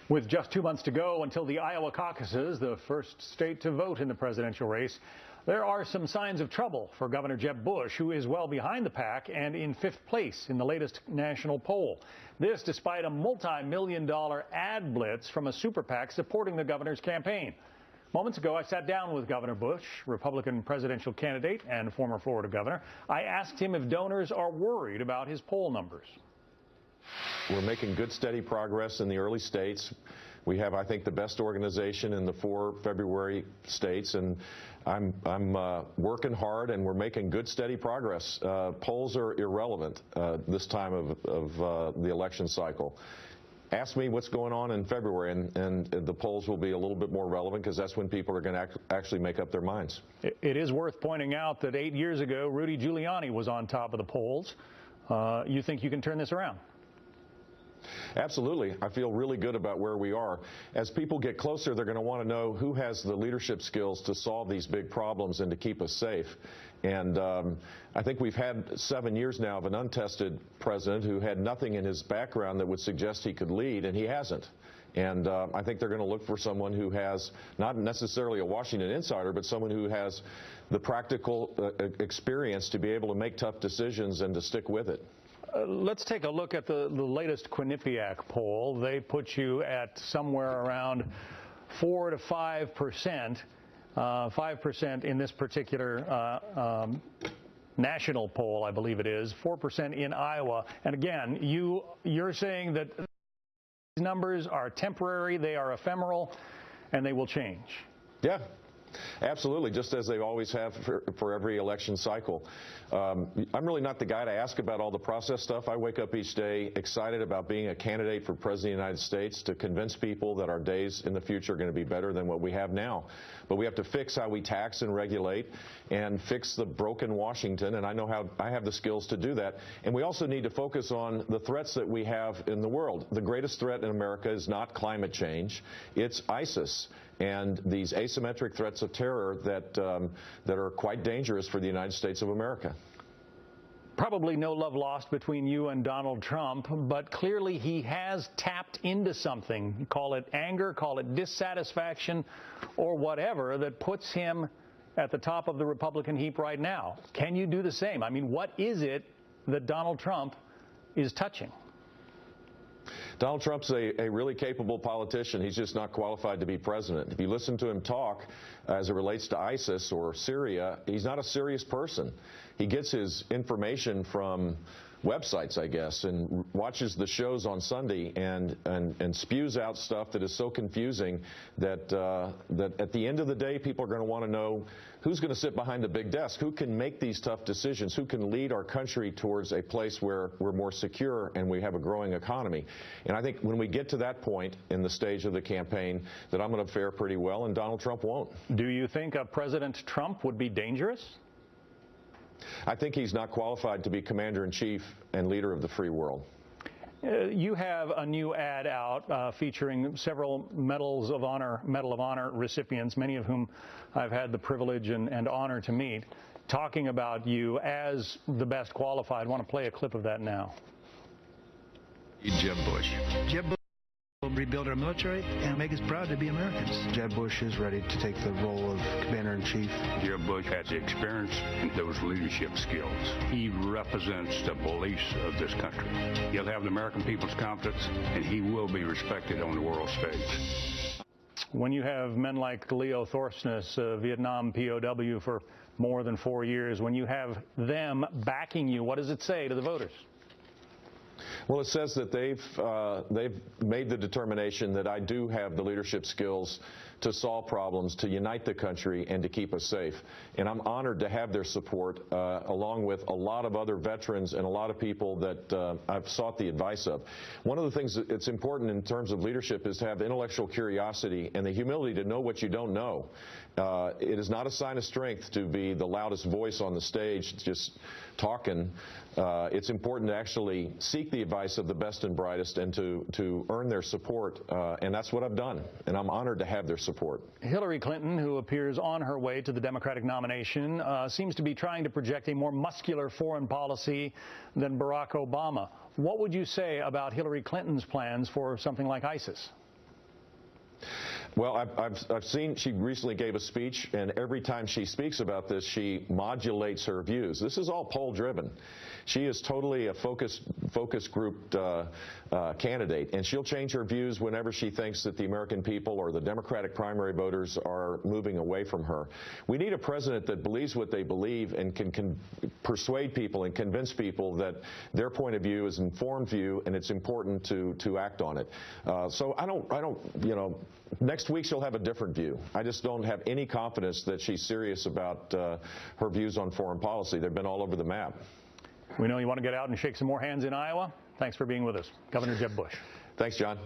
With just 2 months to go until the Iowa caucuses, the first state to vote in the presidential race, there are some signs of trouble for Governor Jeb Bush, who is well behind the pack and in 5th place in the latest national poll. This despite a multi-million-dollar ad blitz from a super PAC supporting the governor's campaign. Moments ago, I sat down with Governor Bush, Republican presidential candidate and former Florida governor. I asked him if donors are worried about his poll numbers. We're making good, steady progress in the early states. We have, I think, the best organization in the 4 February states, and I'm working hard, and we're making good, steady progress. Polls are irrelevant this time of the election cycle. Ask me what's going on in February, and the polls will be a little bit more relevant because that's when people are going to actually make up their minds. It is worth pointing out that 8 years ago, Rudy Giuliani was on top of the polls. You think you can turn this around? Absolutely. I feel really good about where we are. As people get closer, they're going to want to know who has the leadership skills to solve these big problems and to keep us safe. And I think we've had 7 years now of an untested president who had nothing in his background that would suggest he could lead, and he hasn't. And I think they're going to look for someone who has not necessarily a Washington insider, but someone who has the practical experience to be able to make tough decisions and to stick with it. Let's take a look at the latest Quinnipiac poll. They put you at somewhere around 4 to 5%, 5% in this particular national poll, I believe it is, 4% in Iowa. And again, you're saying that these numbers are temporary, they are ephemeral, and they will change. Yeah. Absolutely, just as they always have for every election cycle. I'm really not the guy to ask about all the process stuff. I wake up each day excited about being a candidate for President of the United States to convince people that our days in the future are going to be better than what we have now. But we have to fix how we tax and regulate and fix the broken Washington, and I know how I have the skills to do that. And we also need to focus on the threats that we have in the world. The greatest threat in America is not climate change, it's ISIS and these asymmetric threats of terror that are quite dangerous for the United States of America. Probably no love lost between you and Donald Trump, but clearly he has tapped into something, call it anger, call it dissatisfaction, or whatever, that puts him at the top of the Republican heap right now. Can you do the same? I mean, what is it that Donald Trump is touching? Donald Trump's a really capable politician. He's just not qualified to be president. If you listen to him talk as it relates to ISIS or Syria, he's not a serious person. He gets his information from websites, I guess, and watches the shows on Sunday and spews out stuff that is so confusing that that at the end of the day, people are going to want to know who's going to sit behind the big desk, who can make these tough decisions, who can lead our country towards a place where we're more secure and we have a growing economy. And I think when we get to that point in the stage of the campaign, that I'm going to fare pretty well and Donald Trump won't. Do you think President Trump would be dangerous? I think he's not qualified to be commander-in-chief and leader of the free world. You have a new ad out featuring several Medal of Honor recipients, many of whom I've had the privilege and honor to meet, talking about you as the best qualified. I want to play a clip of that now. Jeb Bush. Jeb Bush will rebuild our military and make us proud to be Americans. Jeb Bush is ready to take the role of commander-in-chief. Jeb Bush has the experience and those leadership skills. He represents the beliefs of this country. He'll have the American people's confidence, and he will be respected on the world stage. When you have men like Leo Thorsness, a Vietnam POW for more than 4 years, when you have them backing you, what does it say to the voters? Well, it says that they've made the determination that I do have the leadership skills to solve problems, to unite the country, and to keep us safe. And I'm honored to have their support, along with a lot of other veterans and a lot of people that I've sought the advice of. One of the things that's important in terms of leadership is to have intellectual curiosity and the humility to know what you don't know. It is not a sign of strength to be the loudest voice on the stage just talking. It's important to actually seek the advice of the best and brightest and to earn their support, and that's what I've done, and I'm honored to have their support. Hillary Clinton, who appears on her way to the Democratic nomination, seems to be trying to project a more muscular foreign policy than Barack Obama. What would you say about Hillary Clinton's plans for something like ISIS? Well, I've seen she recently gave a speech, and every time she speaks about this, she modulates her views. This is all poll-driven. She is totally a focus grouped candidate, and she'll change her views whenever she thinks that the American people or the Democratic primary voters are moving away from her. We need a president that believes what they believe and can persuade people and convince people that their point of view is an informed view, and it's important to act on it. So I don't, you know, next week she'll have a different view. I just don't have any confidence that she's serious about her views on foreign policy. They've been all over the map. We know you want to get out and shake some more hands in Iowa. Thanks for being with us, Governor Jeb Bush. Thanks, John.